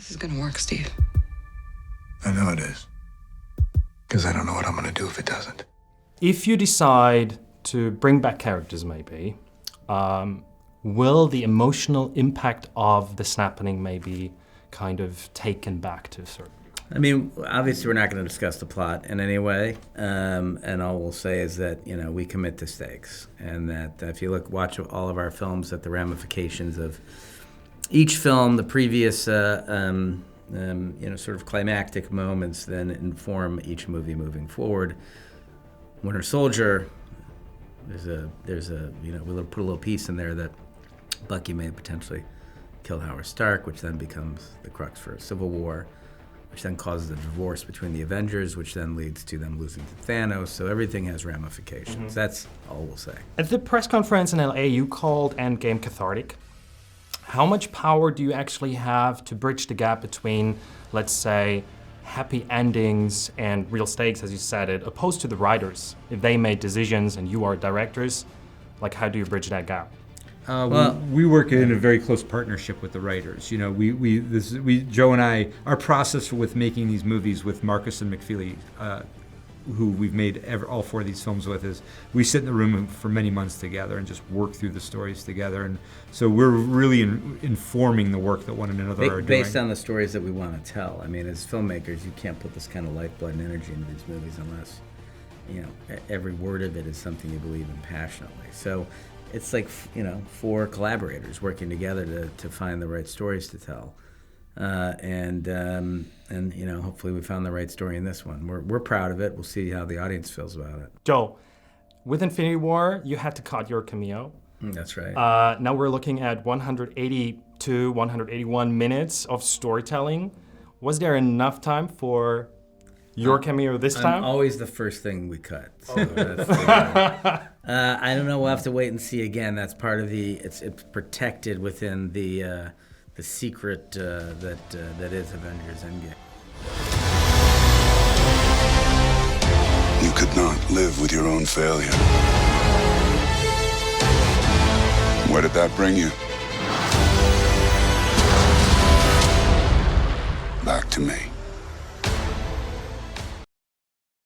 This is gonna work, Steve. I know it is. Because I don't know what I'm gonna do if it doesn't. If you decide to bring back characters, maybe, will the emotional impact of this happening maybe kind of taken back to a certain degree? I mean, obviously we're not going to discuss the plot in any way, and all we'll say is that, you know, we commit to stakes, and that if you watch all of our films, that the ramifications of each film, the previous, sort of climactic moments then inform each movie moving forward. Winter Soldier, there's a we'll put a little piece in there that Bucky may potentially kill Howard Stark, which then becomes the crux for a civil war, which then causes a divorce between the Avengers, which then leads to them losing to Thanos. So everything has ramifications. Mm-hmm. That's all we'll say. At the press conference in LA, you called Endgame cathartic. How much power do you actually have to bridge the gap between, let's say, happy endings and real stakes, as you said it, opposed to the writers? If they made decisions and you are directors, like how do you bridge that gap? We work in a very close partnership with the writers. You know, Joe and I, our process with making these movies with Marcus and McFeely, who we've made all four of these films with, is we sit in the room for many months together and just work through the stories together. And so we're really informing the work that one another are doing. Based on the stories that we want to tell. I mean, as filmmakers, you can't put this kind of lifeblood and energy into these movies unless, you know, every word of it is something you believe in passionately. So it's like, you know, four collaborators working together to find the right stories to tell. And you know, hopefully we found the right story in this one. We're proud of it. We'll see how the audience feels about it. Joe, with Infinity War, you had to cut your cameo. That's right. Now we're looking at 182, 181 minutes of storytelling. Was there enough time for your cameo this time? Always the first thing we cut. So that's I don't know. We'll have to wait and see again. That's part of the. It's protected within the secret that is Avengers Endgame. You could not live with your own failure. Where did that bring you? Back to me.